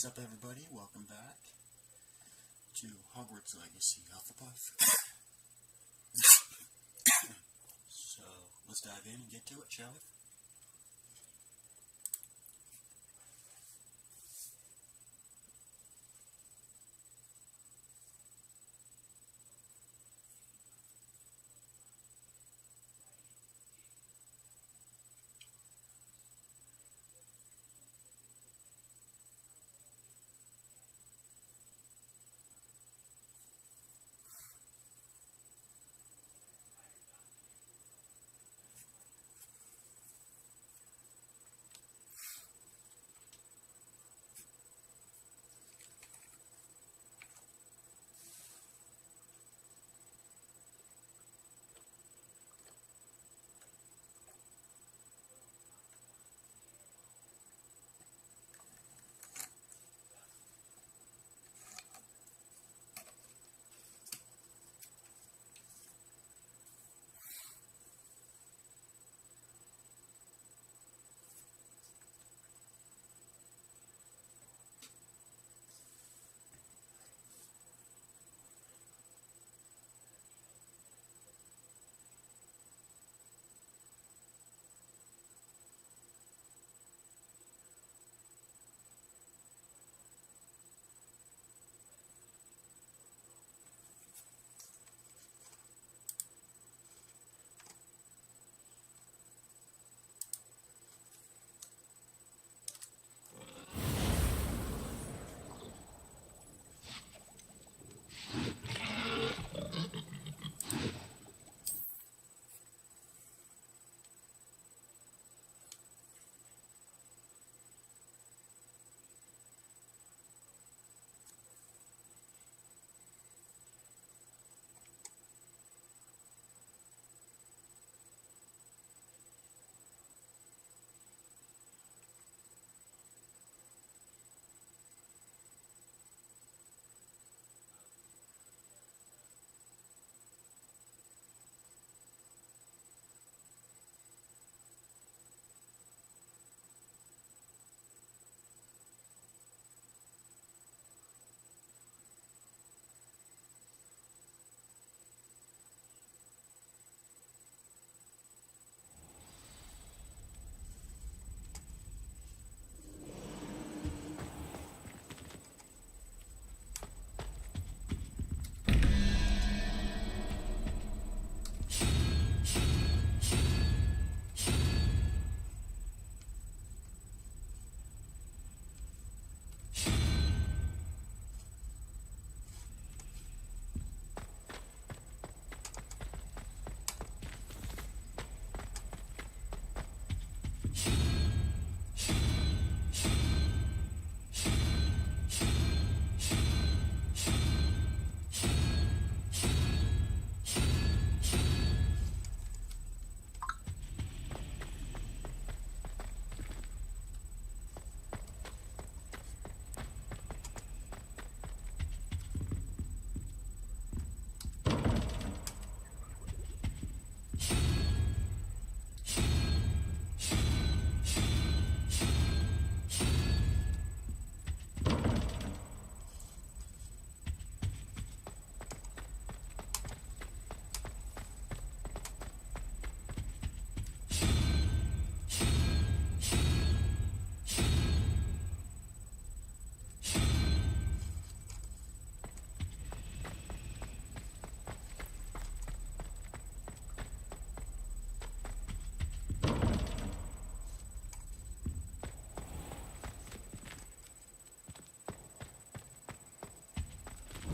What's up, everybody? Welcome back to Hogwarts Legacy Hufflepuff. So, let's dive in and get to it, shall we?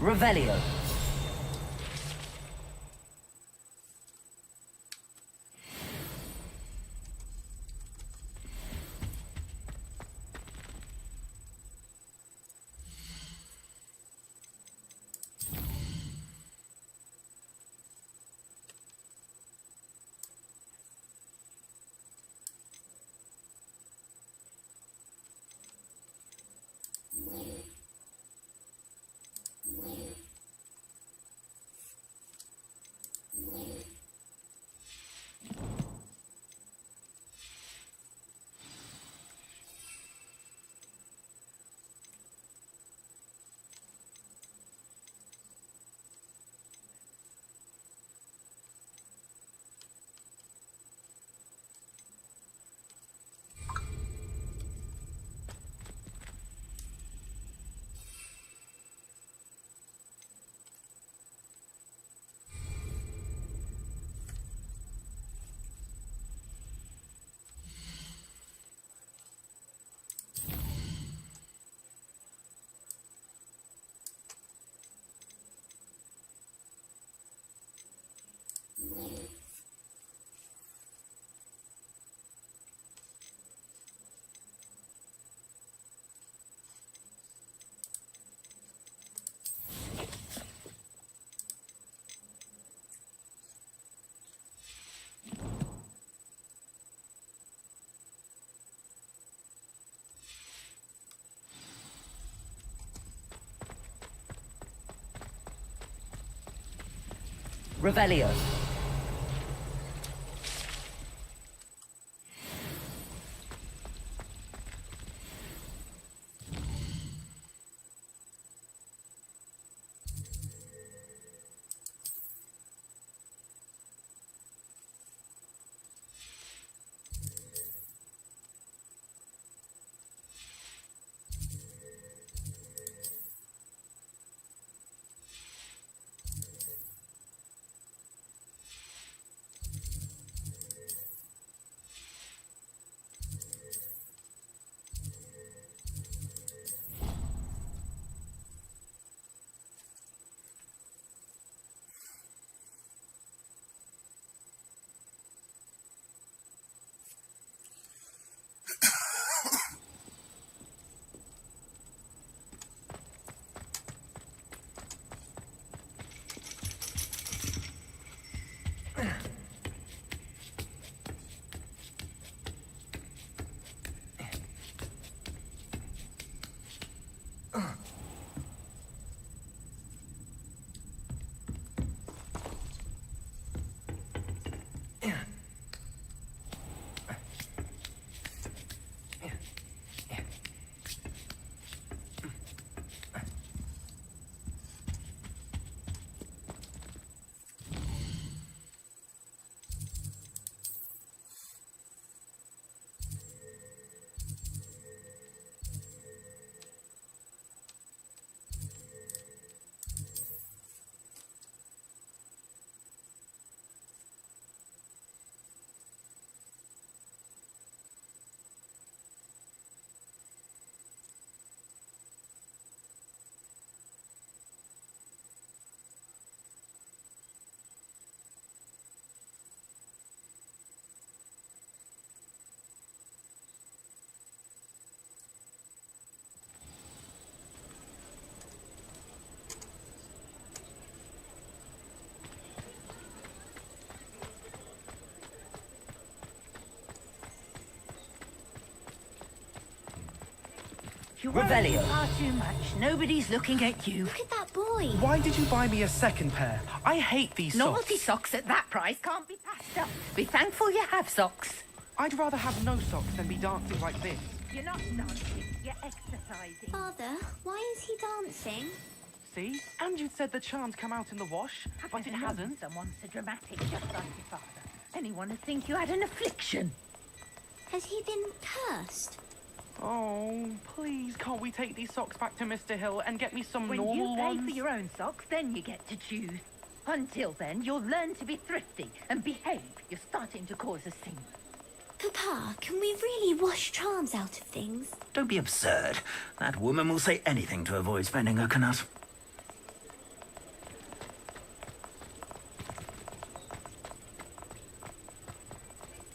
Revelio. Revelio. You're Revelio. worrying far too much. Nobody's looking at you. Look at that boy. Why did you buy me a second pair? I hate these socks. Novelty socks at that price can't be passed up. Be thankful you have socks. I'd rather have no socks than be dancing like this. You're not dancing, you're exercising. Father, why is he dancing? See? And you said the charms come out in the wash, but it hasn't. Someone so dramatic, just like your father. Anyone would think you had an affliction. Has he been cursed? Oh, please, can't we take these socks back to Mr. Hill and get me some When normal you pay ones? for your own socks, then you get to choose. Until then, you'll learn to be thrifty and behave. You're starting to cause a scene. Papa, can we really wash charms out of things? Don't be absurd. That woman will say anything to avoid spending her canut.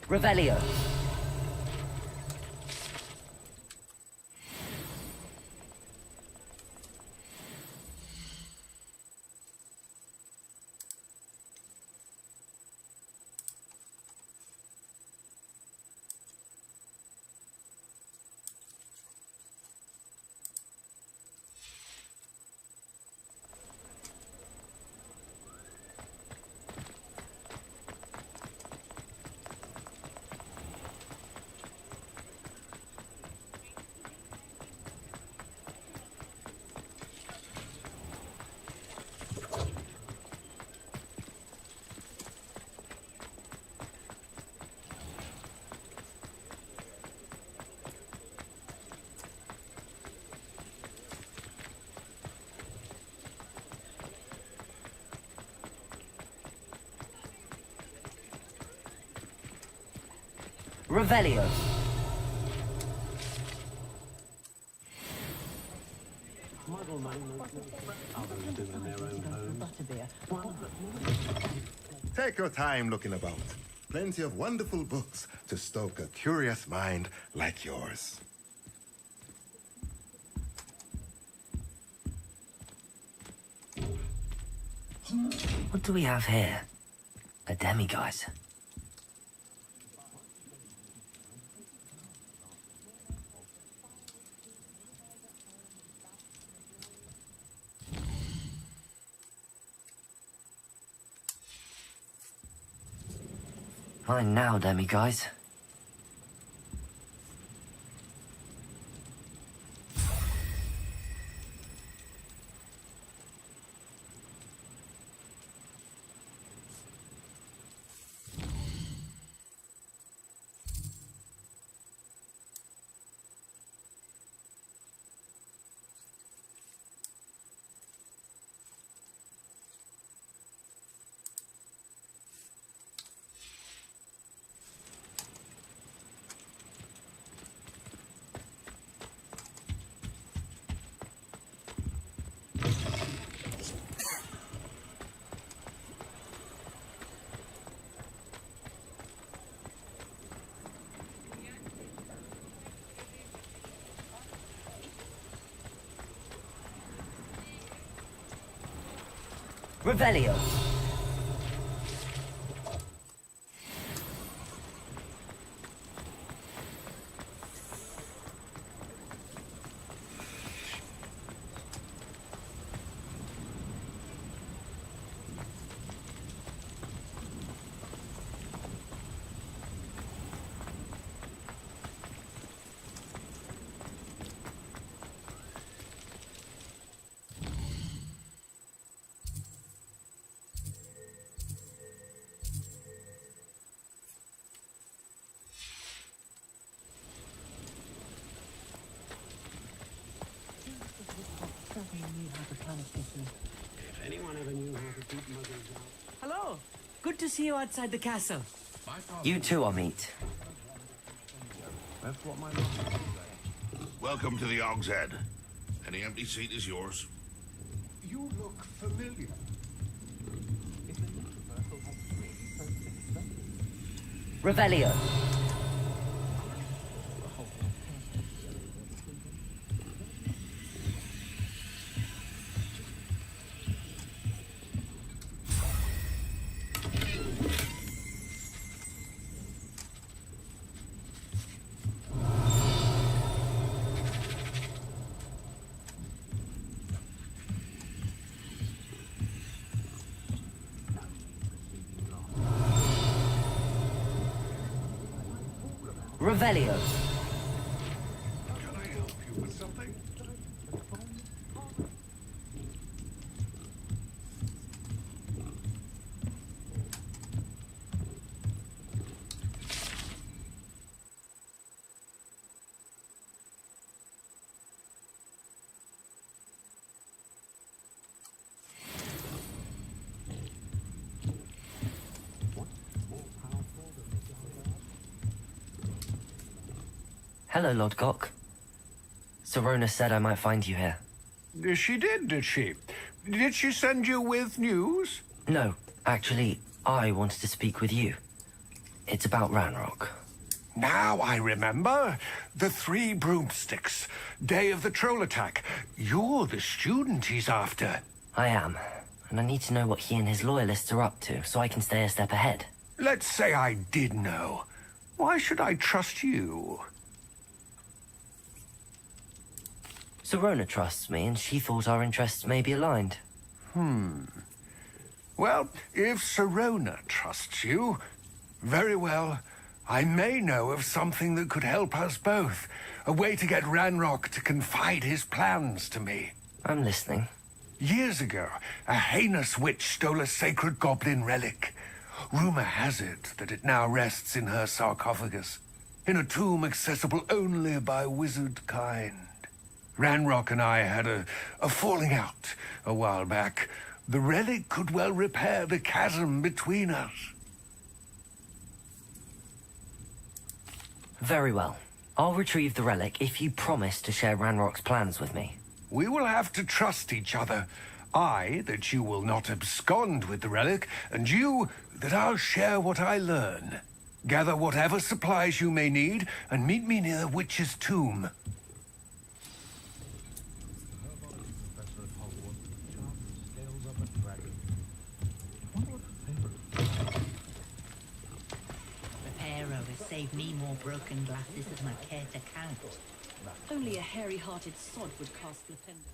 Revelio. Revelio. Take your time looking about. Plenty of wonderful books to stoke a curious mind like yours. What do we have here? A demiguise. Mine now, demi guys. Revelio. Hello. Good to see you outside the castle. You too, Amit. Welcome to the Og's Head. Any empty seat is yours. You look familiar. Revelio. Revelio. Can I help you with something? Hello, Lodgok. Serona said I might find you here. She did she? Did she send you with news? No, actually, I wanted to speak with you. It's about Ranrock. Now I remember. The 3 broomsticks. Day of the troll attack. You're the student he's after. I am, and I need to know what he and his loyalists are up to so I can stay a step ahead. Let's say I did know. Why should I trust you? Serona trusts me, and she thought our interests may be aligned. Well, if Serona trusts you, very well. I may know of something that could help us both. A way to get Ranrock to confide his plans to me. I'm listening. Years ago, a heinous witch stole a sacred goblin relic. Rumor has it that it now rests in her sarcophagus, in a tomb accessible only by wizard kind. Ranrock and I had a falling out a while back. The relic could well repair the chasm between us. Very well. I'll retrieve the relic if you promise to share Ranrock's plans with me. We will have to trust each other. I, that you will not abscond with the relic, and you, that I'll share what I learn. Gather whatever supplies you may need, and meet me near the witch's tomb. Reparo has saved me more broken glasses than I care to count. Only a hairy-hearted sod would cast the pendant.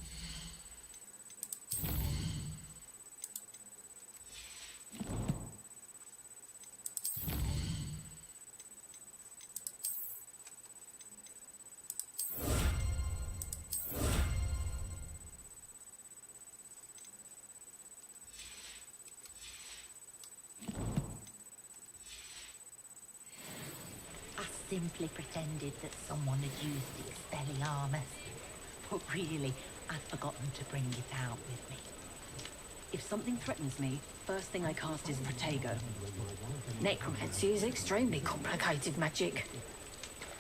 simply pretended that someone had used Expelliarmus. But really, I'd forgotten to bring it out with me. If something threatens me, first thing I cast is Protego. Necromancy is extremely complicated magic.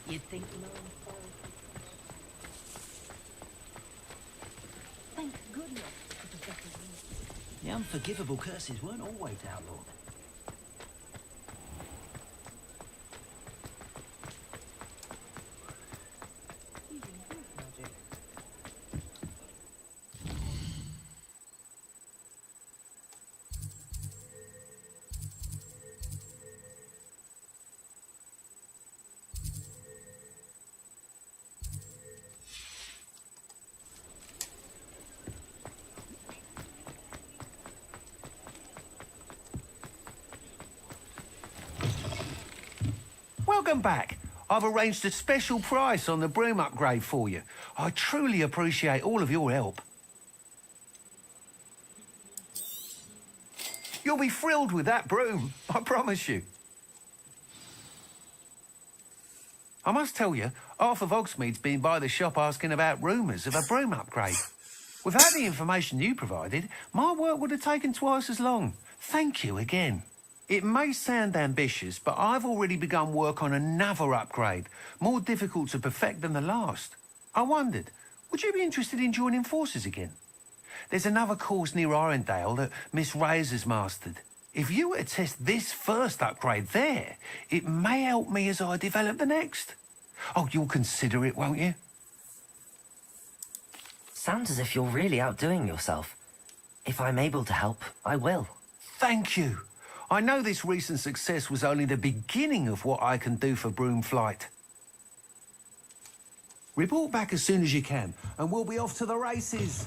You'd think thank goodness. The unforgivable curses weren't always outlawed. Welcome back. I've arranged a special price on the broom upgrade for you. I truly appreciate all of your help. You'll be thrilled with that broom, I promise you. I must tell you, half of Hogsmeade's been by the shop asking about rumours of a broom upgrade. Without the information you provided, my work would have taken twice as long. Thank you again. It may sound ambitious, but I've already begun work on another upgrade, more difficult to perfect than the last. I wondered, would you be interested in joining forces again? There's another course near Arendelle that Miss Razor's mastered. If you were to test this first upgrade there, it may help me as I develop the next. Oh, you'll consider it, won't you? Sounds as if you're really outdoing yourself. If I'm able to help, I will. Thank you. I know this recent success was only the beginning of what I can do for Broomflight. Report back as soon as you can, and we'll be off to the races.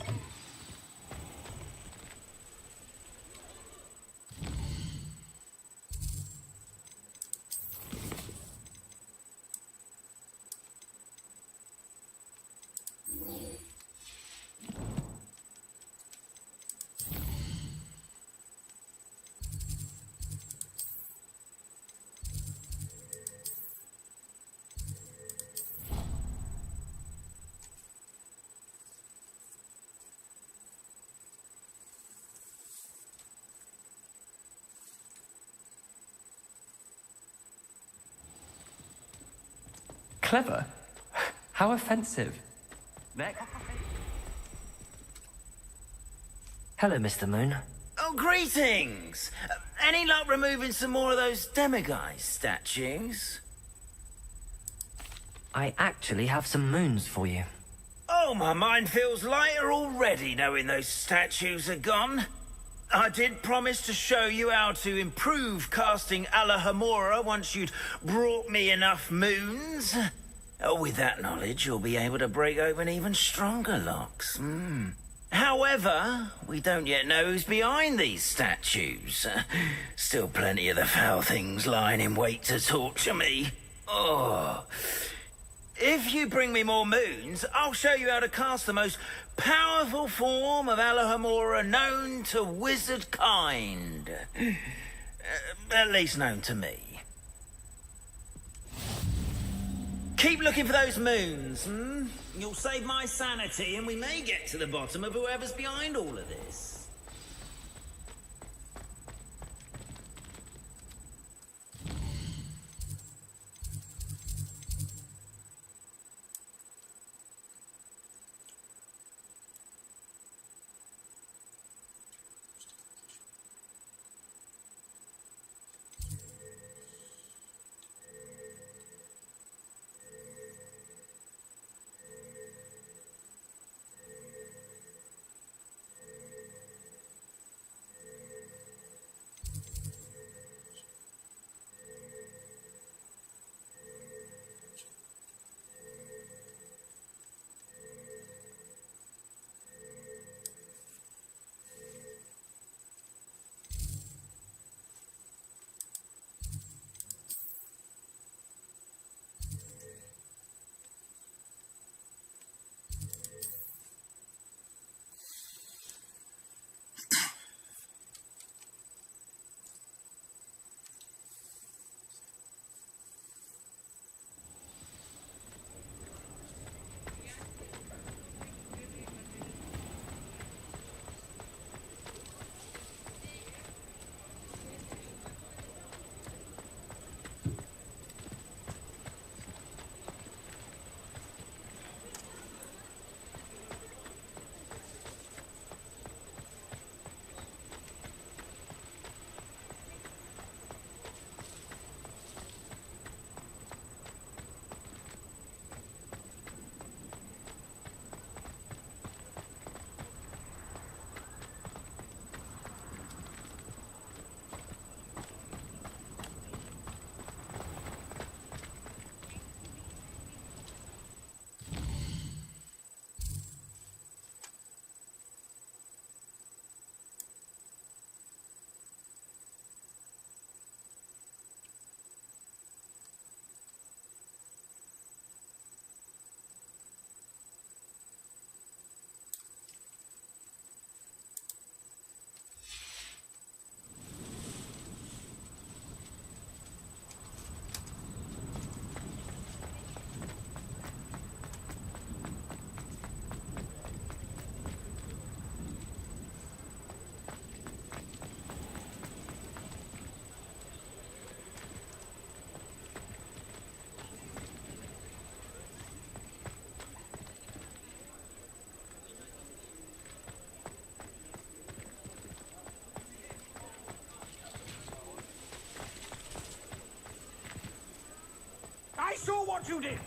Clever? How offensive. Hello, Mr. Moon. Oh, greetings! Any luck removing some more of those demiguise statues? I actually have some moons for you. Oh, my mind feels lighter already knowing those statues are gone. I did promise to show you how to improve casting Alahamora once you'd brought me enough moons. With that knowledge, you'll be able to break open even stronger locks. However, we don't yet know who's behind these statues. Still plenty of the foul things lying in wait to torture me. Oh. If you bring me more moons, I'll show you how to cast the most powerful form of Alahamora known to wizard kind. At least known to me. Keep looking for those moons, You'll save my sanity and we may get to the bottom of whoever's behind all of this. saw what you did.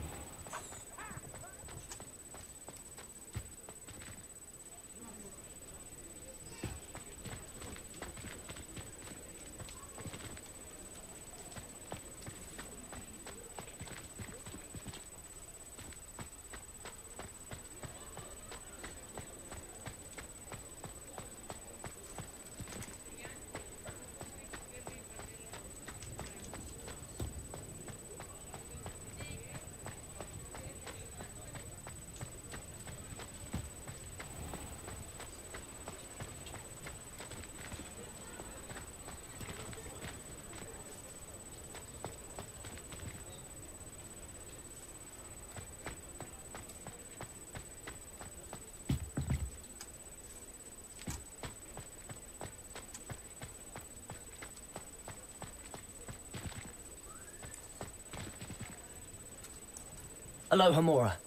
Alohomora.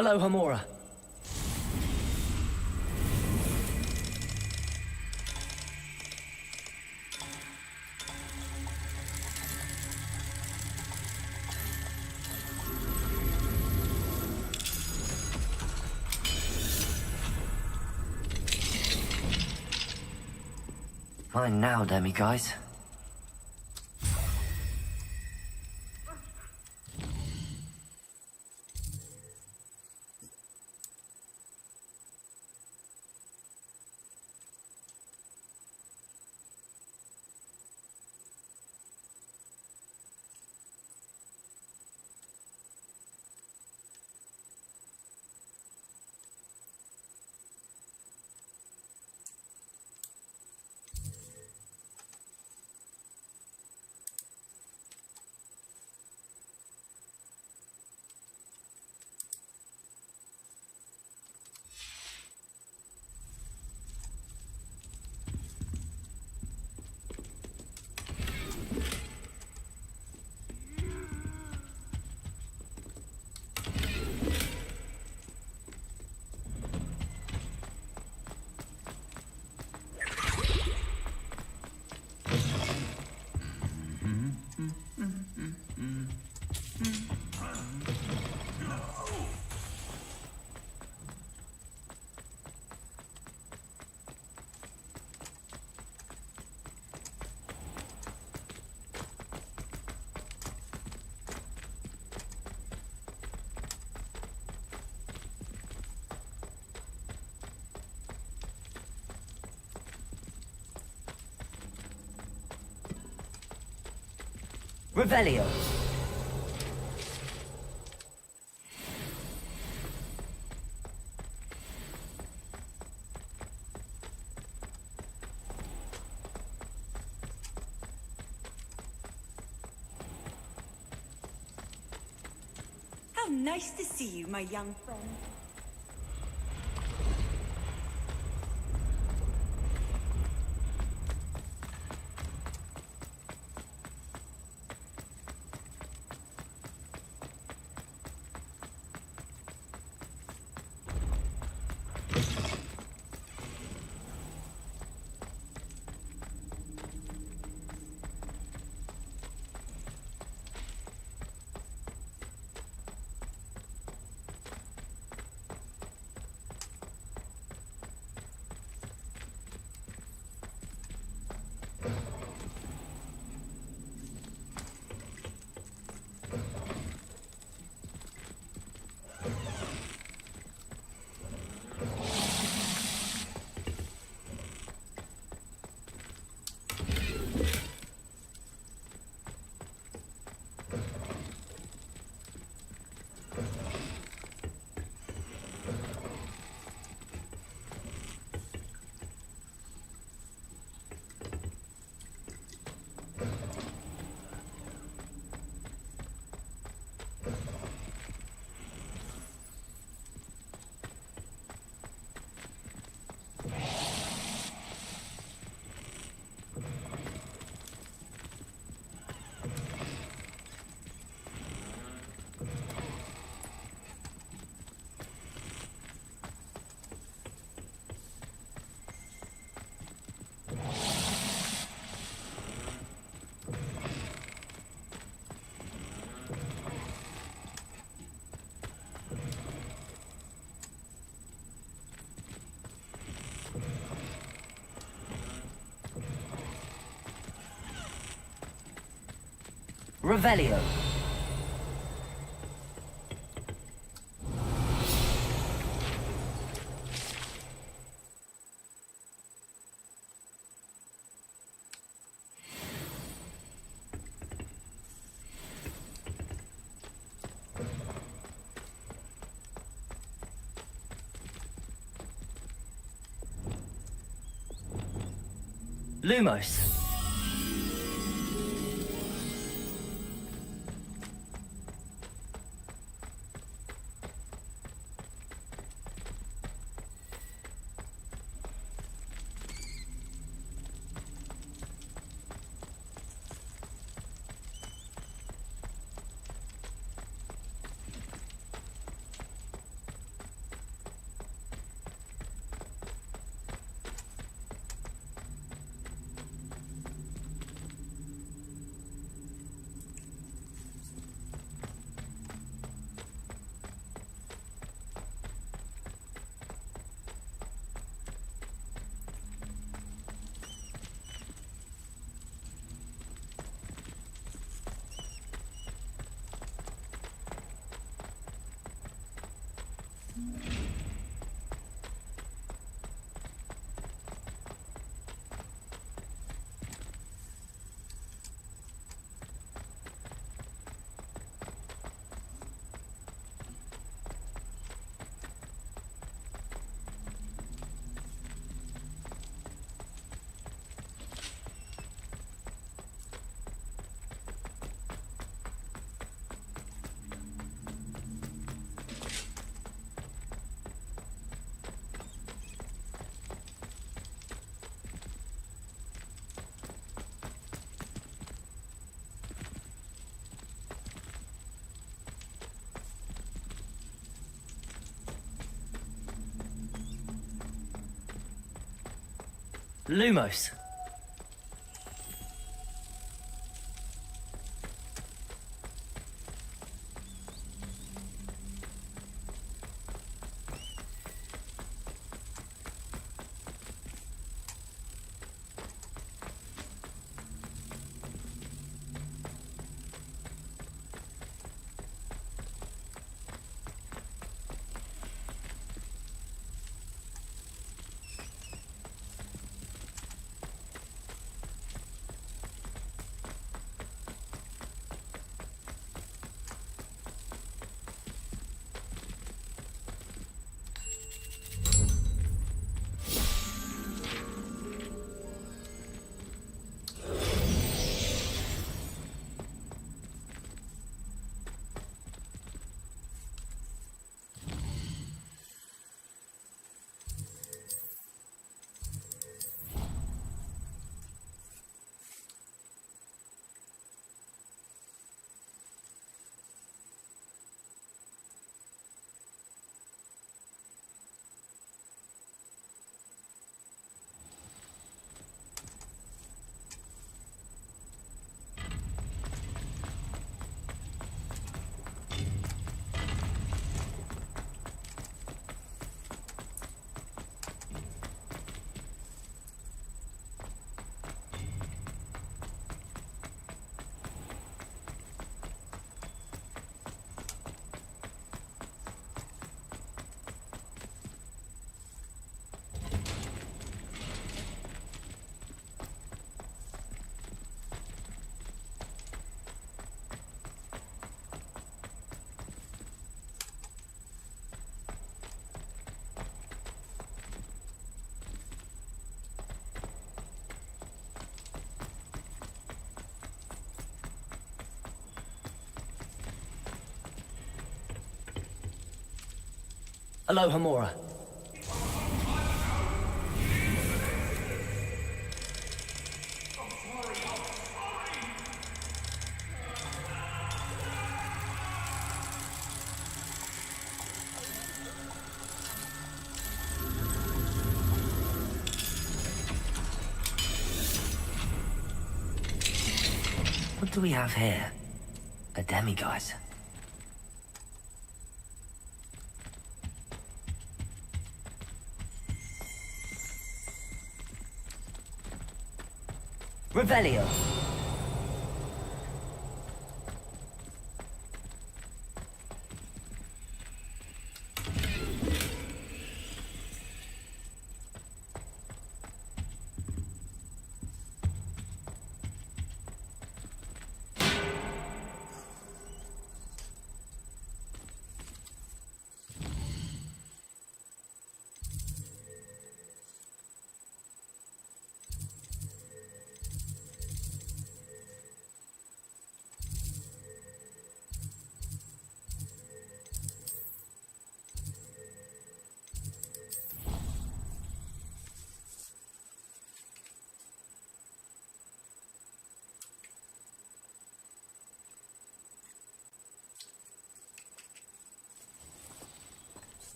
Alohomora. Fine now, demi-guys. Revelio. How nice to see you, my young friend. Revelio. Lumos. Lumos. Alohomora. What do we have here? A demiguise. Revelio.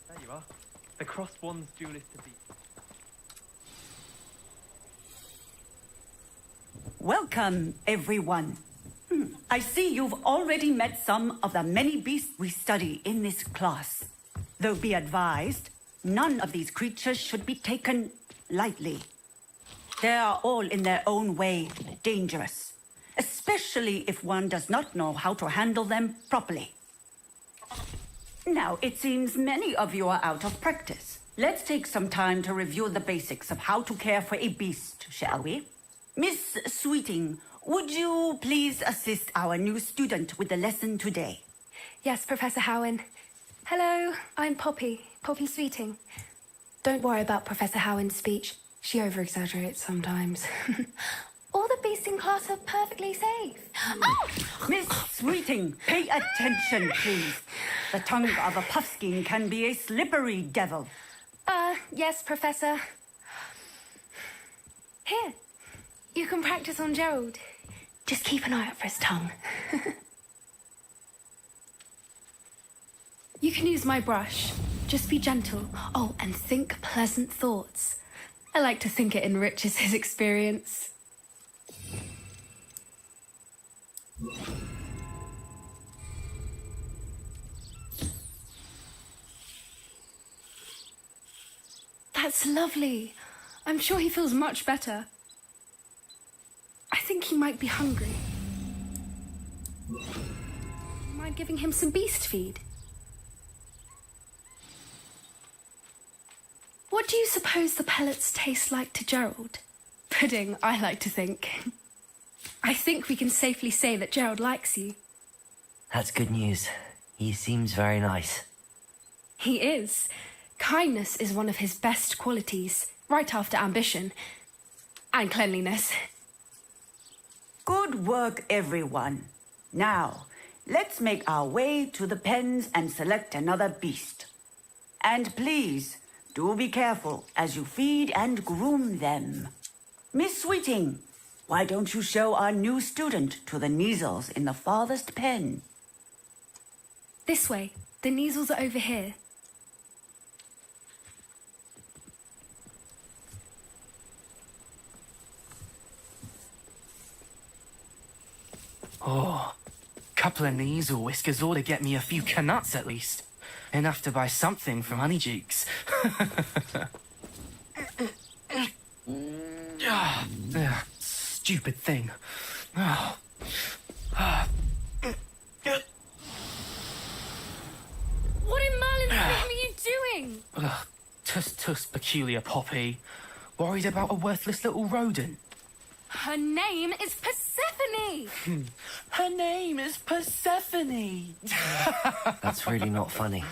There you are. The crossed one's duelist to beat. Welcome, everyone. I see you've already met some of the many beasts we study in this class. Though be advised, none of these creatures should be taken lightly. They are all in their own way dangerous, especially if one does not know how to handle them properly. Now, it seems many of you are out of practice. Let's take some time to review the basics of how to care for a beast, shall we? Miss Sweeting, would you please assist our new student with the lesson today? Yes, Professor Howen. Hello, I'm Poppy Sweeting. Don't worry about Professor Howen's speech. She over-exaggerates sometimes. All the beasts in class are perfectly safe. Oh! Miss Sweeting, pay attention, please. The tongue of a puffskein can be a slippery devil. Yes, Professor. Here, you can practice on Gerald. Just keep an eye out for his tongue. You can use my brush. Just be gentle. Oh, and think pleasant thoughts. I like to think it enriches his experience. That's lovely. I'm sure he feels much better. I think he might be hungry. Mind giving him some beast feed? What do you suppose the pellets taste like to Gerald? Pudding, I like to think. I think we can safely say that Gerald likes you. That's good news. He seems very nice. He is. Kindness is one of his best qualities, right after ambition. And cleanliness. Good work, everyone. Now, let's make our way to the pens and select another beast. And please, do be careful as you feed and groom them. Miss Sweeting, why don't you show our new student to the Neasels in the farthest pen? This way. The Neasels are over here. Oh, couple of knees or whiskers ought to get me a few canuts at least. Enough to buy something from Honeydukes. Stupid thing. What in Merlin's name are you doing? Tuss, peculiar Poppy. Worried about a worthless little rodent. Her name is Persephone! Her name is Persephone! That's really not funny.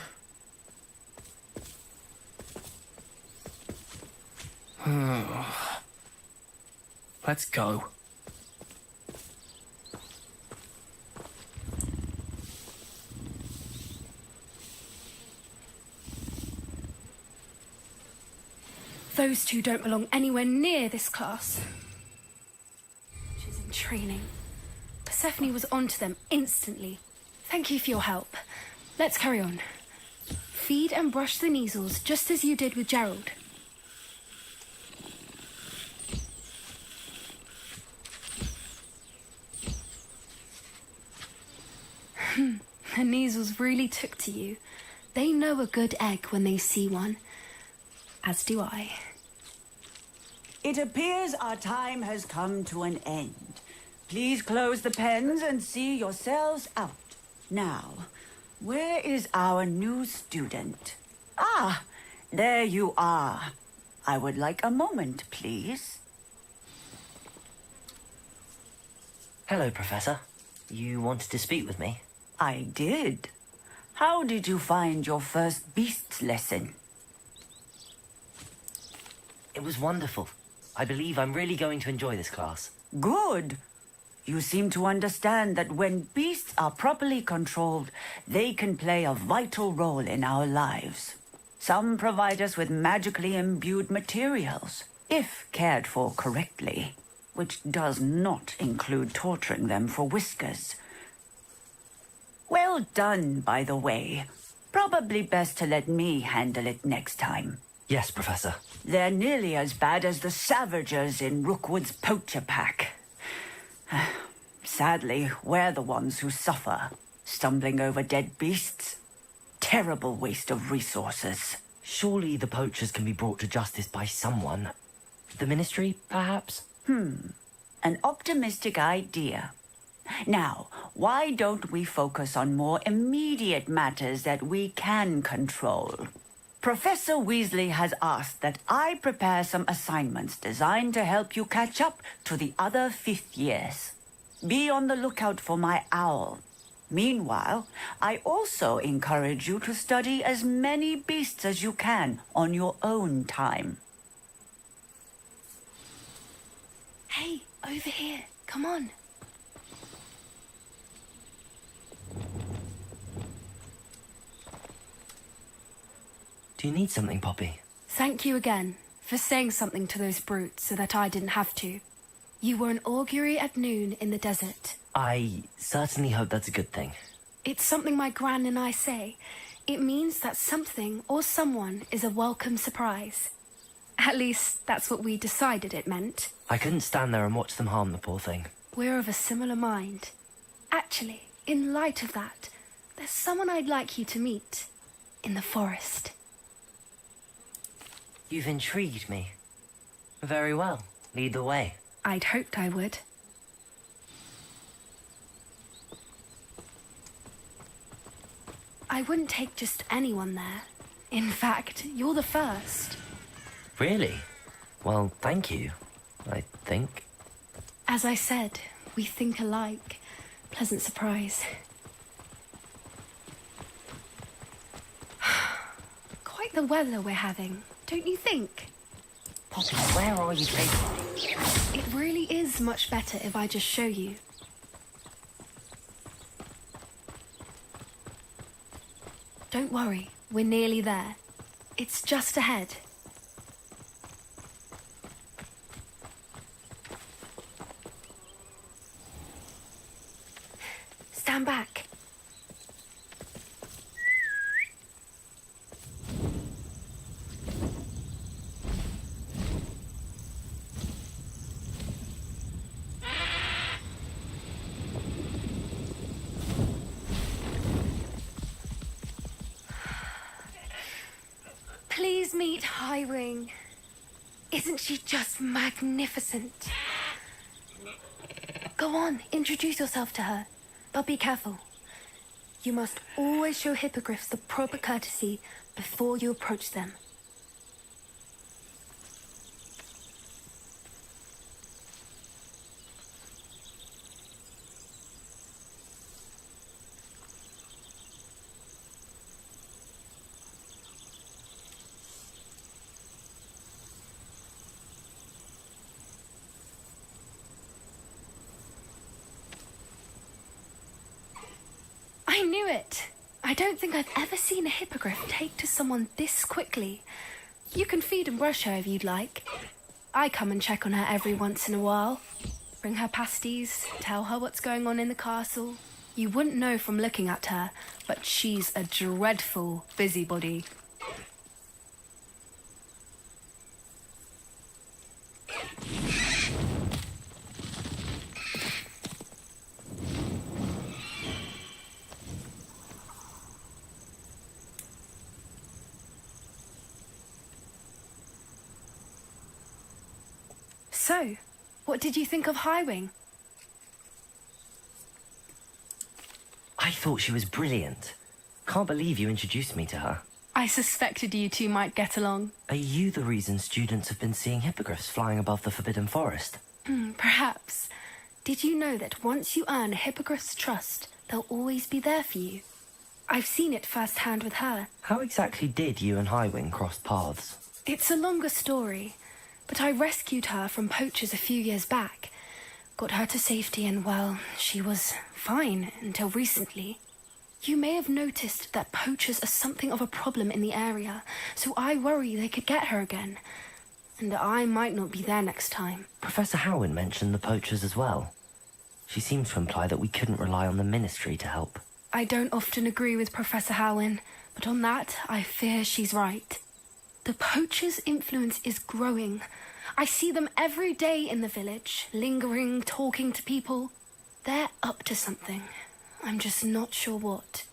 Let's go. Those two don't belong anywhere near this class. She's in training. Persephone was onto them instantly. Thank you for your help. Let's carry on. Feed and brush the measles just as you did with Gerald. The measles really took to you. They know a good egg when they see one. As do I. It appears our time has come to an end. Please close the pens and see yourselves out. Now, where is our new student? Ah, there you are. I would like a moment, please. Hello, Professor. You wanted to speak with me? I did. How did you find your first beasts lesson? It was wonderful. I believe I'm really going to enjoy this class. Good. You seem to understand that when beasts are properly controlled, they can play a vital role in our lives. Some provide us with magically imbued materials, if cared for correctly, which does not include torturing them for whiskers. Well done, by the way. Probably best to let me handle it next time. Yes, Professor. They're nearly as bad as the Savagers in Rookwood's poacher pack. Sadly, we're the ones who suffer, stumbling over dead beasts. Terrible waste of resources. Surely the poachers can be brought to justice by someone. The Ministry, perhaps? An optimistic idea. Now, why don't we focus on more immediate matters that we can control? Professor Weasley has asked that I prepare some assignments designed to help you catch up to the other fifth years. Be on the lookout for my owl. Meanwhile, I also encourage you to study as many beasts as you can on your own time. Hey, over here. Come on. Do you need something, Poppy? Thank you again for saying something to those brutes so that I didn't have to. You were an augury at noon in the desert. I certainly hope that's a good thing. It's something my gran and I say. It means that something or someone is a welcome surprise. At least, that's what we decided it meant. I couldn't stand there and watch them harm the poor thing. We're of a similar mind. Actually, in light of that, there's someone I'd like you to meet. In the forest. You've intrigued me. Very well. Lead the way. I'd hoped I would. I wouldn't take just anyone there. In fact, you're the first. Really? Well, thank you, I think. As I said, we think alike. Pleasant surprise. Quite the weather we're having, don't you think? Poppy, where are you taking me? It really is much better if I just show you. Don't worry, we're nearly there. It's just ahead. Stand back. Please meet Highwing. Isn't she just magnificent? Go on, introduce yourself to her. But be careful. You must always show hippogriffs the proper courtesy before you approach them. knew it. I don't think I've ever seen a hippogriff take to someone this quickly. You can feed and brush her if you'd like. I come and check on her every once in a while. Bring her pasties, tell her what's going on in the castle. You wouldn't know from looking at her, but she's a dreadful busybody. So, what did you think of Highwing? I thought she was brilliant. Can't believe you introduced me to her. I suspected you two might get along. Are you the reason students have been seeing hippogriffs flying above the Forbidden Forest? Perhaps. Did you know that once you earn a hippogriff's trust, they'll always be there for you? I've seen it firsthand with her. How exactly did you and Highwing cross paths? It's a longer story, but I rescued her from poachers a few years back. Got her to safety and, well, she was fine until recently. You may have noticed that poachers are something of a problem in the area, so I worry they could get her again. And I might not be there next time. Professor Howin mentioned the poachers as well. She seemed to imply that we couldn't rely on the Ministry to help. I don't often agree with Professor Howin, but on that, I fear she's right. The poachers' influence is growing. I see them every day in the village, lingering, talking to people. They're up to something. I'm just not sure what.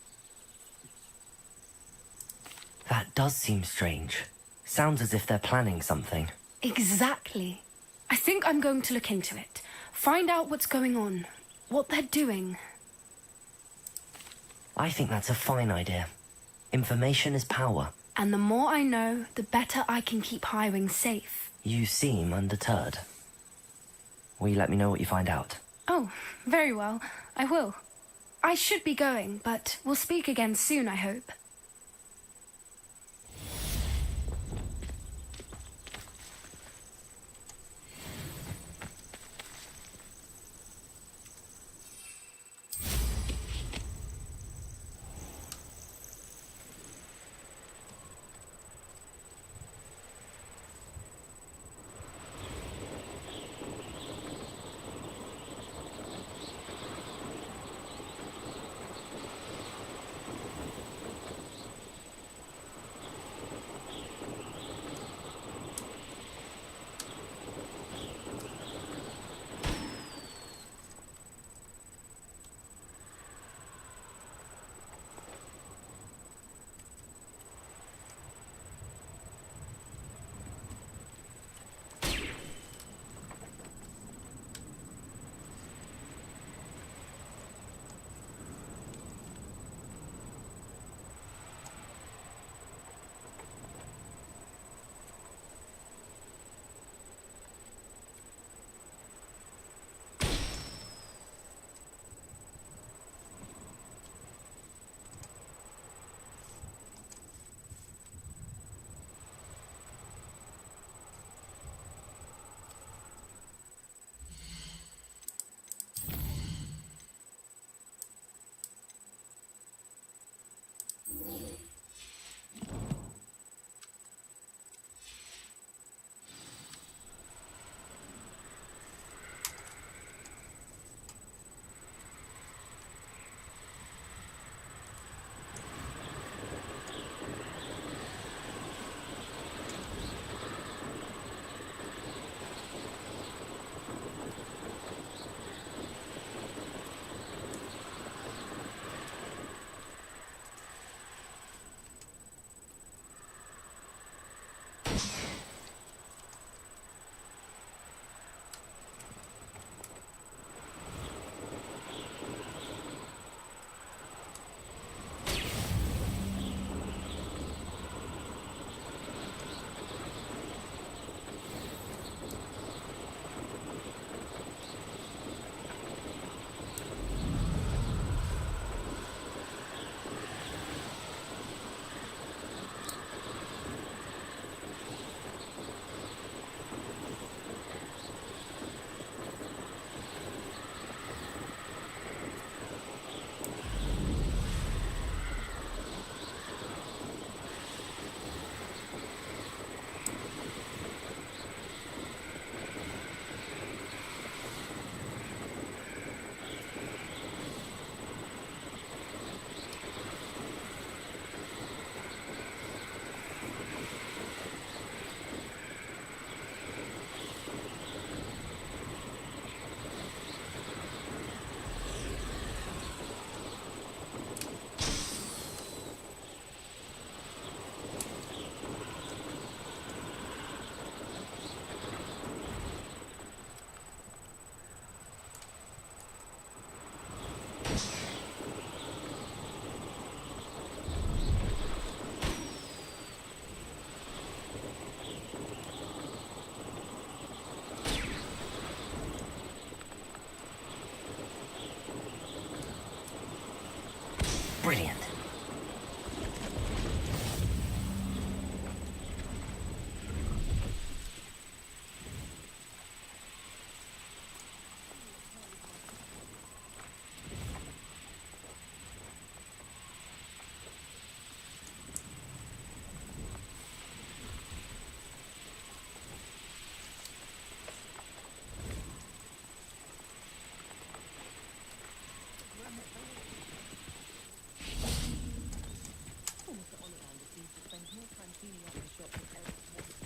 That does seem strange. Sounds as if they're planning something. Exactly. I think I'm going to look into it. Find out what's going on, what they're doing. I think that's a fine idea. Information is power. And the more I know, the better I can keep Highwing safe. You seem undeterred. Will you let me know what you find out? Oh, very well. I will. I should be going, but we'll speak again soon, I hope.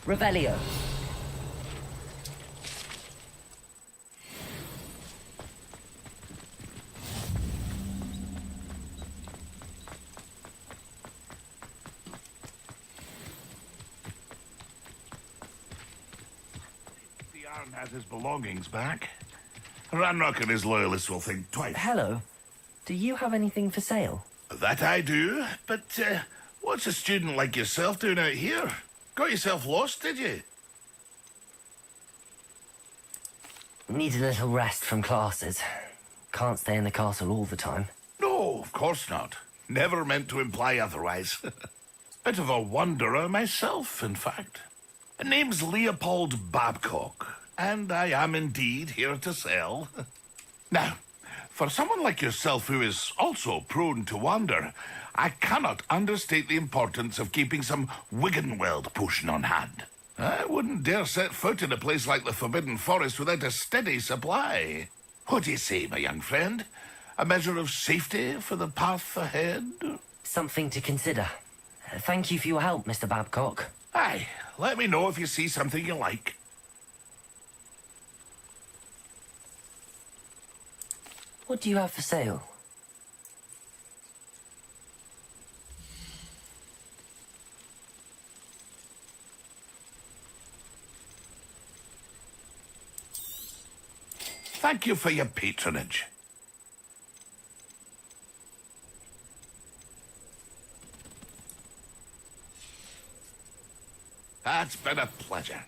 Revelio. The Arn has his belongings back. Ranrock and his loyalists will think twice. Hello. Do you have anything for sale? That I do, but what's a student like yourself doing out here? Got yourself lost, did you? Need a little rest from classes. Can't stay in the castle all the time. No, of course not. Never meant to imply otherwise. Bit of a wanderer myself, in fact. Name's Leopold Babcock, and I am indeed here to sell. Now, for someone like yourself who is also prone to wander, I cannot understate the importance of keeping some Wiggenweld potion on hand. I wouldn't dare set foot in a place like the Forbidden Forest without a steady supply. What do you say, my young friend? A measure of safety for the path ahead? Something to consider. Thank you for your help, Mr. Babcock. Aye, let me know if you see something you like. What do you have for sale? Thank you for your patronage. That's been a pleasure.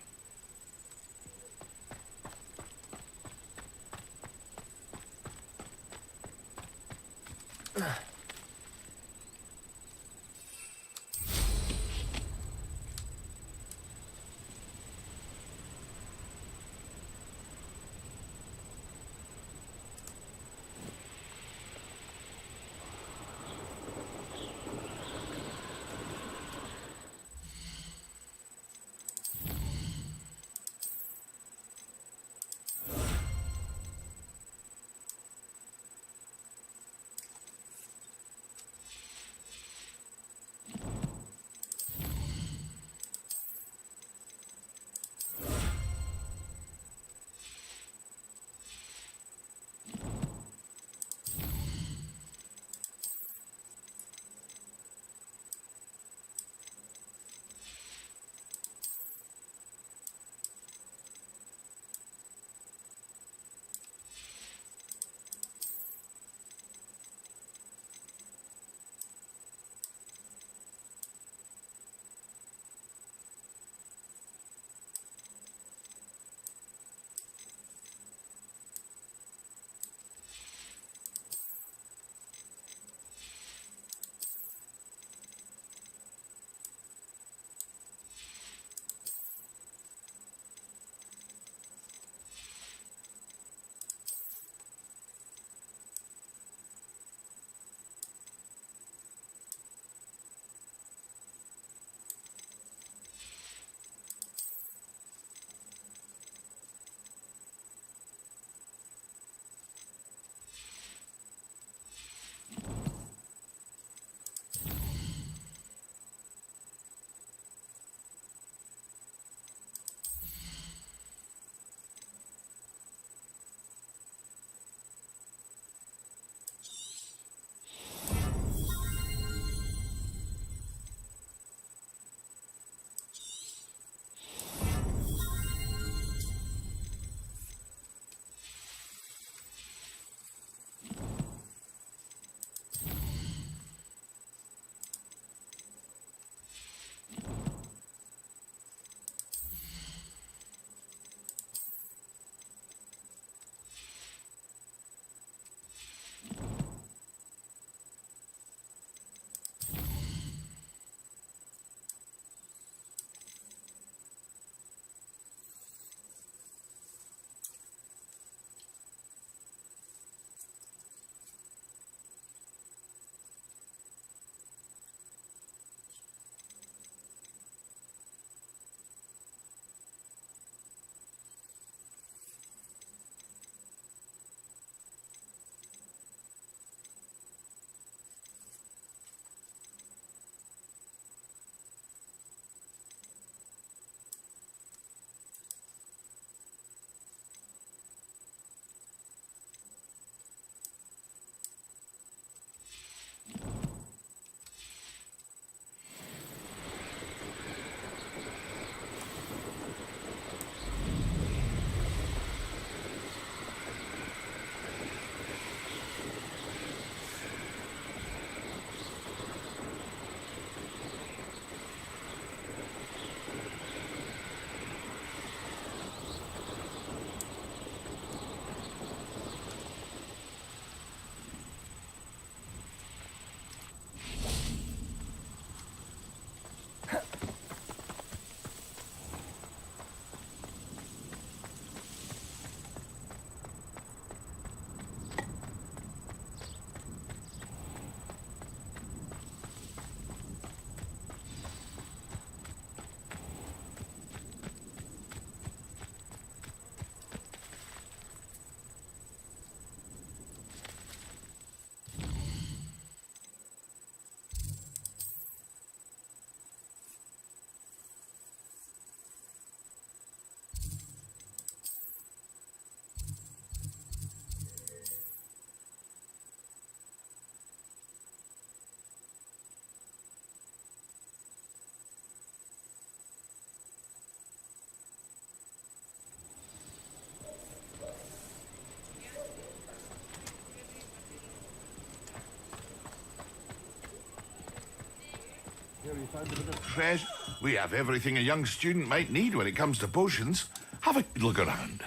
Treasure. We have everything a young student might need when it comes to potions. Have a look around.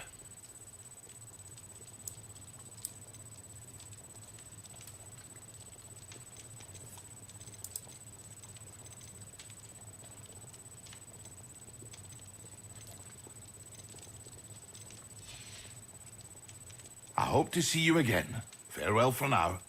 I hope to see you again. Farewell for now.